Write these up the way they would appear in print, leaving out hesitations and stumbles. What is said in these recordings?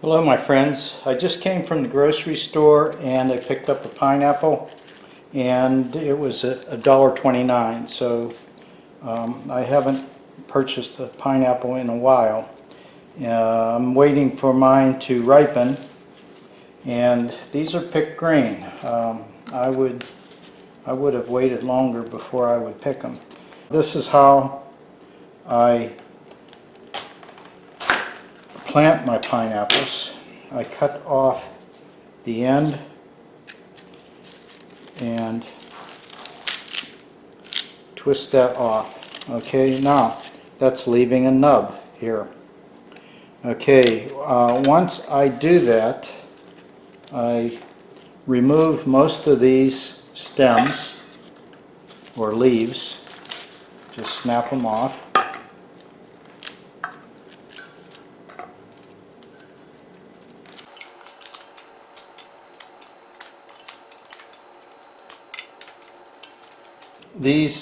Hello my friends, I just came from the grocery store and I picked up a pineapple and it was $1.29, so I haven't purchased a pineapple in a while. I'm waiting for mine to ripen, and these are picked green. I would have waited longer before I would pick them. This is how I plant my pineapples. I cut off the end and twist that off. Okay, now that's leaving a nub here. Okay, once I do that, I remove most of these stems or leaves. Just snap them off. These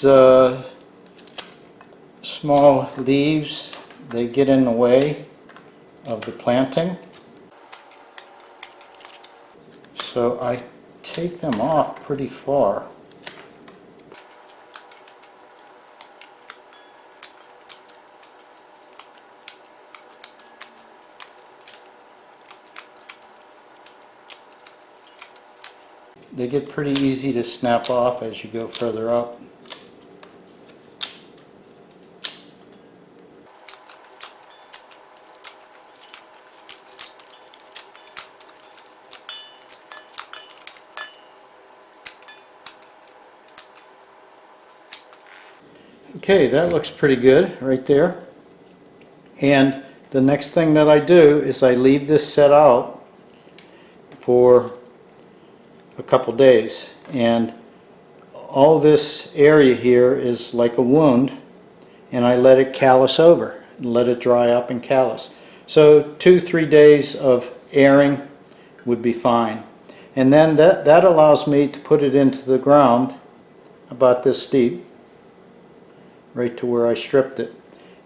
small leaves, they get in the way of the planting, so I take them off pretty far. They get pretty easy to snap off as you go further up. Okay, that looks pretty good right there. And the next thing that I do is I leave this set out for a couple days, and all this area here is like a wound, and I let it callus over and let it dry up and callus. So 2-3 days of airing would be fine, and then that allows me to put it into the ground about this deep, right to where I stripped it,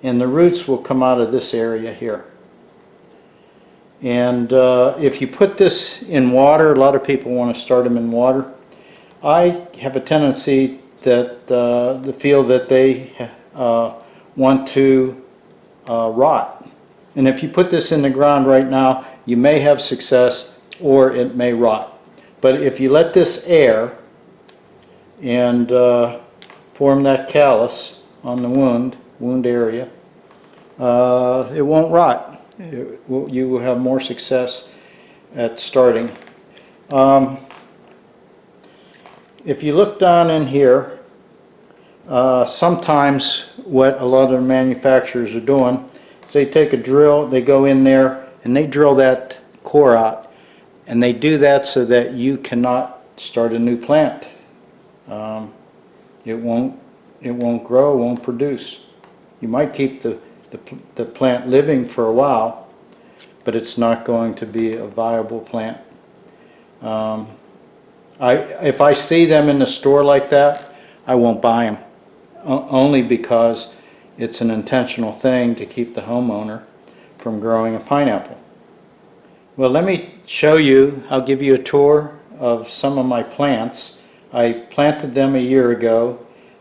and the roots will come out of this area here. And if you put this in water, a lot of people want to start them in water. I have a tendency that feel that they want to rot. And if you put this in the ground right now, you may have success or it may rot. But if you let this air and form that callus on the wound area, it won't rot. You will have more success at starting. If you look down in here, sometimes what a lot of the manufacturers are doing is they take a drill, they go in there and they drill that core out, and they do that so that you cannot start a new plant. It won't grow, it won't produce. You might keep the plant living for a while, but it's not going to be a viable plant. If I see them in the store like that, I won't buy them, only because it's an intentional thing to keep the homeowner from growing a pineapple. Well, let me show you, I'll give you a tour of some of my plants. I planted them a year ago.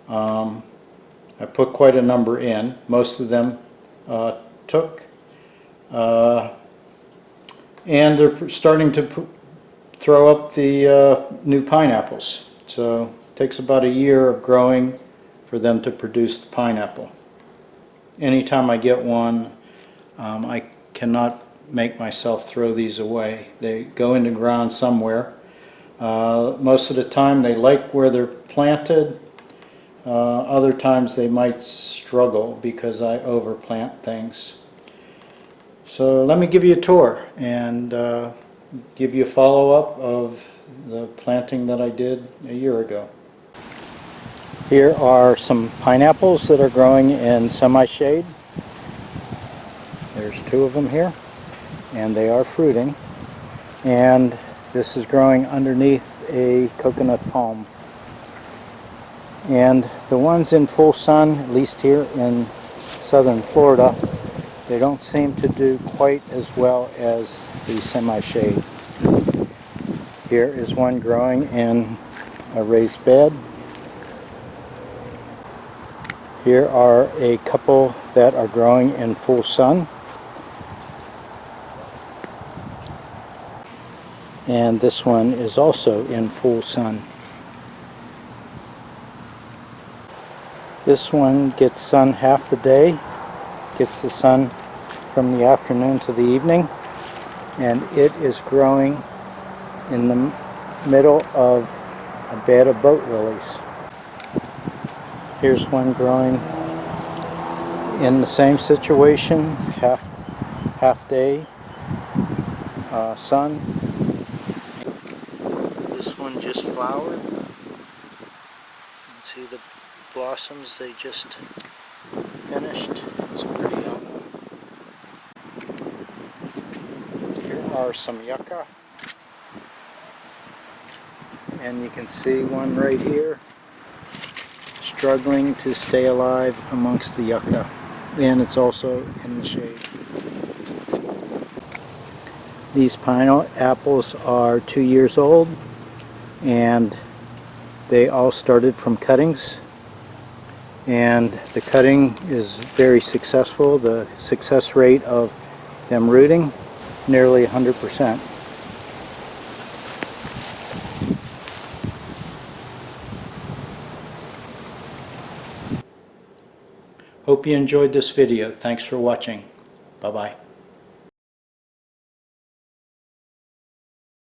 I put quite a number in. Most of them took, and they're starting to throw up the new pineapples. So it takes about a year of growing for them to produce the pineapple. Anytime I get one, I cannot make myself throw these away. They go in the ground somewhere. Most of the time they like where they're planted. Other times they might struggle because I overplant things. So let me give you a tour and give you a follow-up of the planting that I did a year ago. Here are some pineapples that are growing in semi-shade. There's 2 of them here, and they are fruiting. And this is growing underneath a coconut palm. And the ones in full sun, at least here in southern Florida, They don't seem to do quite as well as the semi-shade. Here is one growing in a raised bed. Here are a couple that are growing in full sun. And this one is also in full sun. This one gets sun half the day, gets the sun from the afternoon to the evening, and it is growing in the middle of a bed of boat lilies. Here's one growing in the same situation, half day sun. This one just flowered. You can see the blossoms they just finished. It's pretty young. Here are some yucca. And you can see one right here struggling to stay alive amongst the yucca. And it's also in the shade. These pineapples are 2 years old, and they all started from cuttings, and the cutting is very successful. The success rate of them rooting, nearly 100%. Hope you enjoyed this video. Thanks for watching. Bye-bye.